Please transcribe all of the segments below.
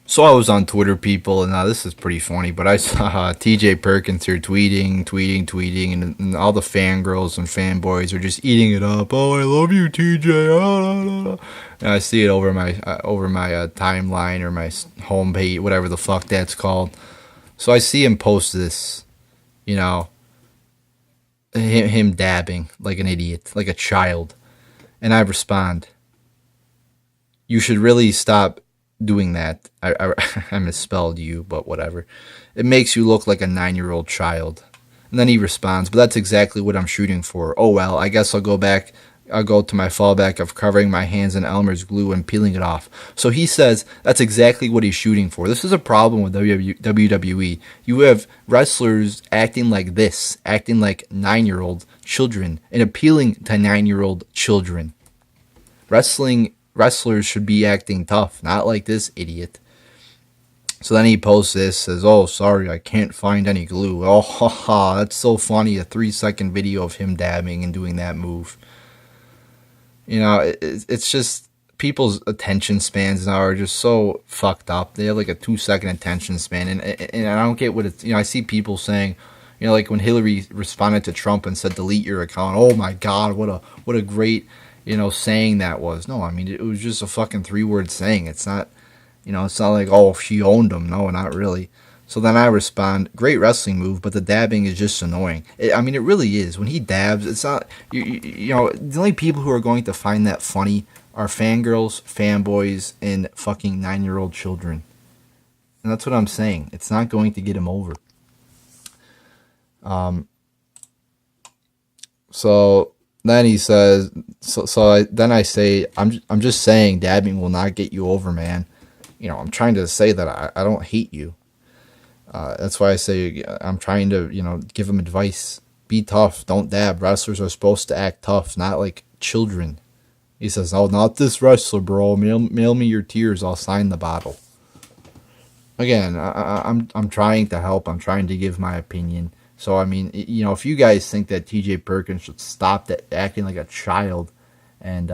So I was on Twitter, people, and this is pretty funny. But I saw TJ Perkins here tweeting, and all the fangirls and fanboys are just eating it up. Oh, I love you, TJ. And I see it over my timeline or my homepage, whatever the fuck that's called. So I see him post this, you know, him dabbing like an idiot, like a child, and I respond, "You should really stop doing that." I misspelled you, but whatever. It makes you look like a 9-year-old child. And then he responds, "But that's exactly what I'm shooting for. Oh well, I guess I'll go back. I'll go to my fallback of covering my hands in Elmer's glue and peeling it off." So he says that's exactly what he's shooting for. This is a problem with WWE. You have wrestlers acting like this, acting like 9-year-old children and appealing to 9-year-old children. Wrestlers should be acting tough, not like this idiot. So then he posts this, says, "Oh, sorry, I can't find any glue." Oh, haha, that's so funny. A 3-second video of him dabbing and doing that move. It's just people's attention spans now are just so fucked up. They have like a 2-second attention span, and I don't get what it's. I see people saying, like when Hillary responded to Trump and said, "Delete your account." Oh my God, what a great saying that was. No, I mean it was just a fucking 3-word saying. It's not. It's not like, oh, she owned him. No, not really. So then I respond, "Great wrestling move, but the dabbing is just annoying." I mean, it really is. When he dabs, it's not, the only people who are going to find that funny are fangirls, fanboys, and fucking 9-year-old children. And that's what I'm saying. It's not going to get him over. So then he says, then I say, I'm just saying dabbing will not get you over, man. I'm trying to say that I don't hate you. That's why I say I'm trying to, give him advice. Be tough. Don't dab. Wrestlers are supposed to act tough, not like children. He says, "Oh, not this wrestler, bro. Mail me your tears. I'll sign the bottle." Again, I'm trying to help. I'm trying to give my opinion. So I mean, if you guys think that T.J. Perkins should stop acting like a child and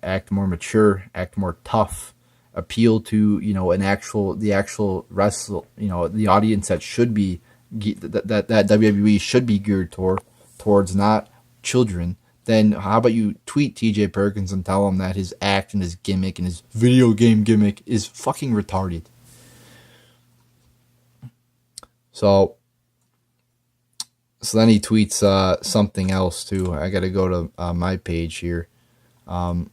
act more mature, act more tough, appeal to the actual wrestle, the audience that should be that WWE should be geared towards, not children, then how about you tweet TJ Perkins and tell him that his act and his gimmick and his video game gimmick is fucking retarded. So then he tweets something else too. I got to go to my page here. And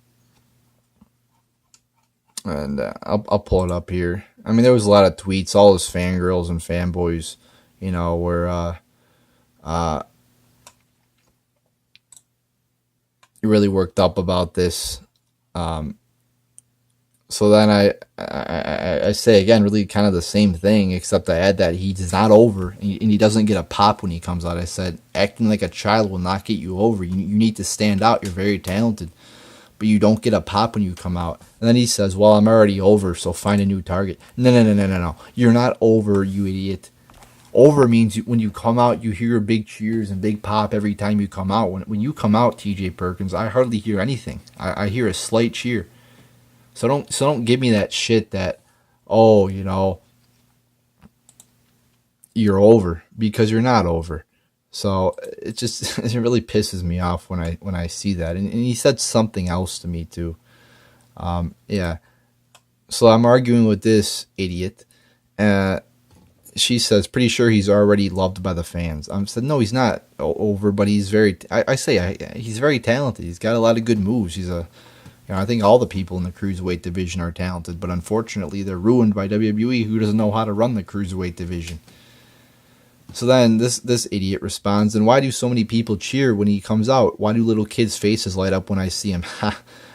I'll pull it up here. I mean, there was a lot of tweets. All his fangirls and fanboys, were really worked up about this. So then I say again, really kind of the same thing, except I add that he's not over, and he doesn't get a pop when he comes out. I said, acting like a child will not get you over. You need to stand out. You're very talented, but you don't get a pop when you come out. And then he says, "Well, I'm already over, so find a new target." No. You're not over, you idiot. Over means when you come out, you hear big cheers and big pop every time you come out. When you come out, TJ Perkins, I hardly hear anything. I hear a slight cheer. So don't give me that shit that, oh, you're over, because you're not over. So it just it really pisses me off when I see that. And he said something else to me too. Yeah. So I'm arguing with this idiot. She says, "Pretty sure he's already loved by the fans." I said, "No, he's not over, but he's very." I say he's very talented. He's got a lot of good moves. I think all the people in the cruiserweight division are talented, but unfortunately, they're ruined by WWE, who doesn't know how to run the cruiserweight division. So then this idiot responds, "And why do so many people cheer when he comes out? Why do little kids' faces light up when I see him?"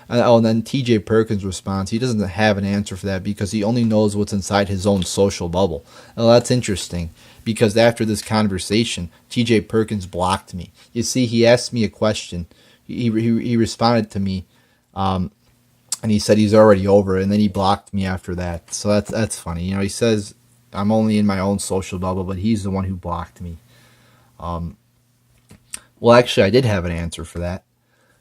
And then TJ Perkins responds, he doesn't have an answer for that because he only knows what's inside his own social bubble. Well, that's interesting, because after this conversation, TJ Perkins blocked me. You see, he asked me a question. He responded to me, and he said he's already over it, and then he blocked me after that. So that's funny. He says I'm only in my own social bubble, but he's the one who blocked me. Well, actually, I did have an answer for that.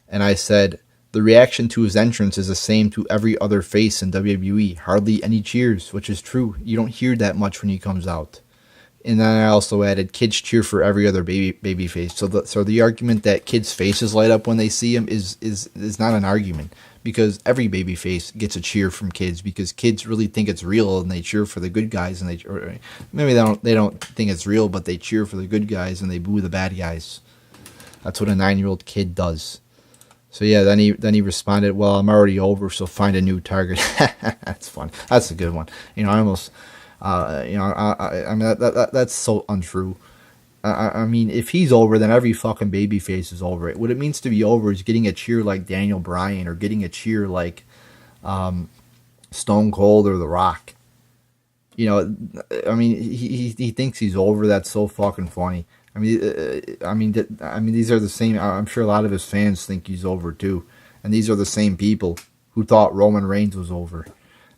And I said, The reaction to his entrance is the same to every other face in WWE. Hardly any cheers, which is true. You don't hear that much when he comes out. And then I also added kids cheer for every other baby face. So the argument that kids' faces light up when they see him is not an argument, because every baby face gets a cheer from kids, because kids really think it's real and they cheer for the good guys, and or maybe they don't think it's real, but they cheer for the good guys and they boo the bad guys. That's what a 9-year-old kid does. So yeah, then he responded, "Well, I'm already over, so find a new target." That's fun. That's a good one. I almost. I mean that's so untrue. I mean, if he's over, then every fucking babyface is over. What it means to be over is getting a cheer like Daniel Bryan, or getting a cheer like Stone Cold or The Rock. I mean, he thinks he's over. That's so fucking funny. I mean, these are the same. I'm sure a lot of his fans think he's over too, and these are the same people who thought Roman Reigns was over.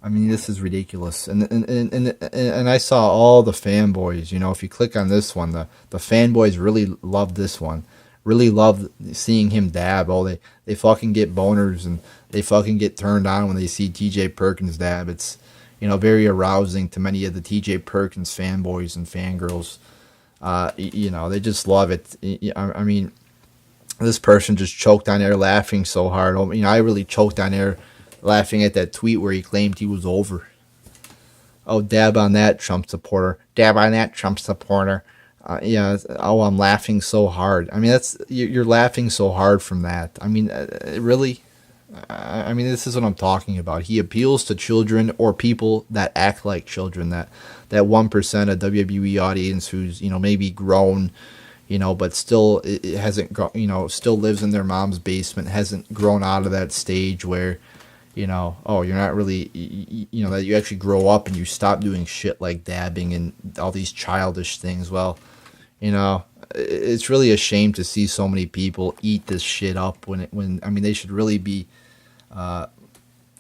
I mean, this is ridiculous, and I saw all the fanboys. If you click on this one, the fanboys really love this one, really love seeing him dab. Oh, they fucking get boners, and they fucking get turned on when they see T.J. Perkins dab. It's very arousing to many of the T.J. Perkins fanboys and fangirls. They just love it. I mean, this person just choked on air laughing so hard. I really choked on air laughing at that tweet where he claimed he was over. Oh, dab on that, Trump supporter. Dab on that, Trump supporter. Yeah. Oh, I'm laughing so hard. I mean, you're laughing so hard from that. I mean, really? I mean, this is what I'm talking about. He appeals to children, or people that act like children. That 1% of WWE audience who's maybe grown, but still it hasn't grown. Still lives in their mom's basement. Hasn't grown out of that stage where. You're not really, that you actually grow up and you stop doing shit like dabbing and all these childish things. Well, it's really a shame to see so many people eat this shit up when I mean, they should really be,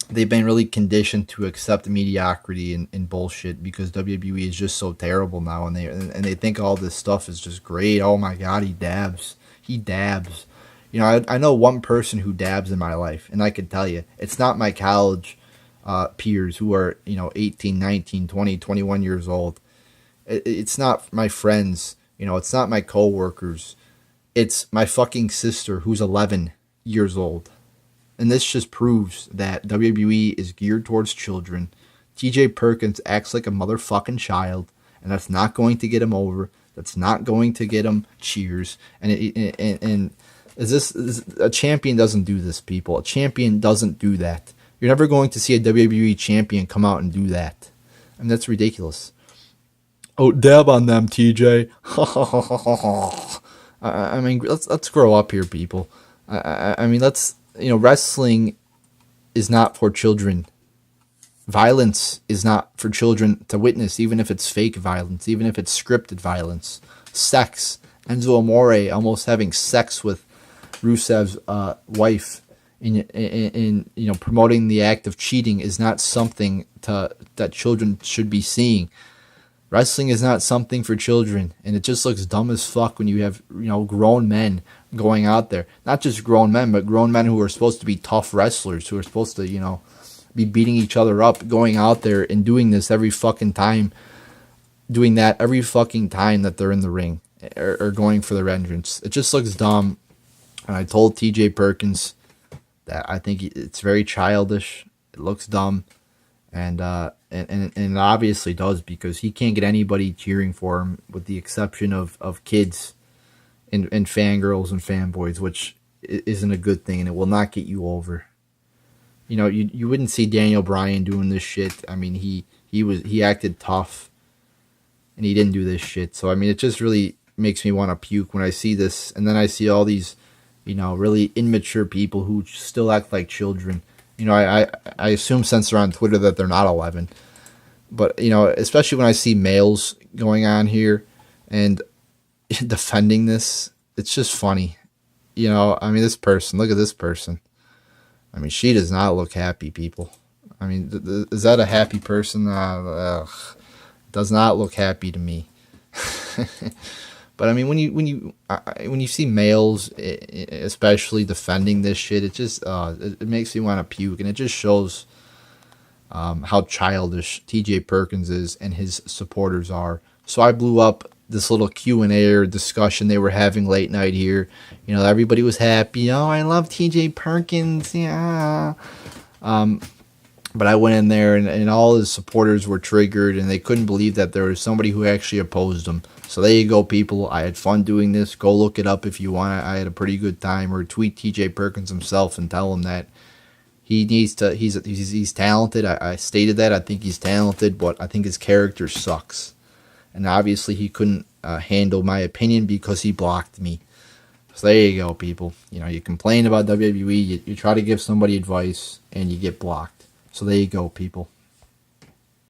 they've been really conditioned to accept mediocrity and bullshit, because WWE is just so terrible now, and they think all this stuff is just great. Oh my God, he dabs. I know one person who dabs in my life, and I can tell you, it's not my college peers who are, 18, 19, 20, 21 years old. It's not my friends, it's not my coworkers. It's my fucking sister who's 11 years old. And this just proves that WWE is geared towards children. TJ Perkins acts like a motherfucking child, and that's not going to get him over. That's not going to get him cheers. And a champion doesn't do this, people. A champion doesn't do that. You're never going to see a WWE champion come out and do that. I mean, that's ridiculous. Oh, dab on them, TJ. I mean, let's grow up here, people. I mean, wrestling is not for children. Violence is not for children to witness, even if it's fake violence, even if it's scripted violence. Sex. Enzo Amore almost having sex with Rusev's wife in promoting the act of cheating is not something that children should be seeing. Wrestling is not something for children, and it just looks dumb as fuck when you have grown men going out there. Not just grown men, but grown men who are supposed to be tough wrestlers, who are supposed to be beating each other up, going out there and doing this every fucking time, doing that every fucking time that they're in the ring or going for their entrance. It just looks dumb. And I told T.J. Perkins that I think it's very childish. It looks dumb, and it obviously does, because he can't get anybody cheering for him, with the exception of kids and fangirls and fanboys, which isn't a good thing, and it will not get you over. You wouldn't see Daniel Bryan doing this shit. I mean, he acted tough, and he didn't do this shit. So I mean, it just really makes me want to puke when I see this, and then I see all these really immature people who still act like children. I assume since they're on Twitter that they're not 11. But, especially when I see males going on here and defending this, it's just funny. I mean, this person, look at this person. I mean, she does not look happy, people. I mean, is that a happy person? Does not look happy to me. But I mean, when you see males, especially defending this shit, it just it makes me want to puke, and it just shows how childish T.J. Perkins is and his supporters are. So I blew up this little Q&A or discussion they were having late night here. You know, everybody was happy. Oh, I love T.J. Perkins. Yeah. But I went in there, and all his supporters were triggered, and they couldn't believe that there was somebody who actually opposed him. So there you go, people. I had fun doing this. Go look it up if you want. I had a pretty good time. Or tweet T.J. Perkins himself and tell him that he needs to. He's talented. I stated that. I think he's talented, but I think his character sucks. And obviously he couldn't handle my opinion because he blocked me. So there you go, people. You know, you complain about WWE, you try to give somebody advice, and you get blocked. So there you go, people.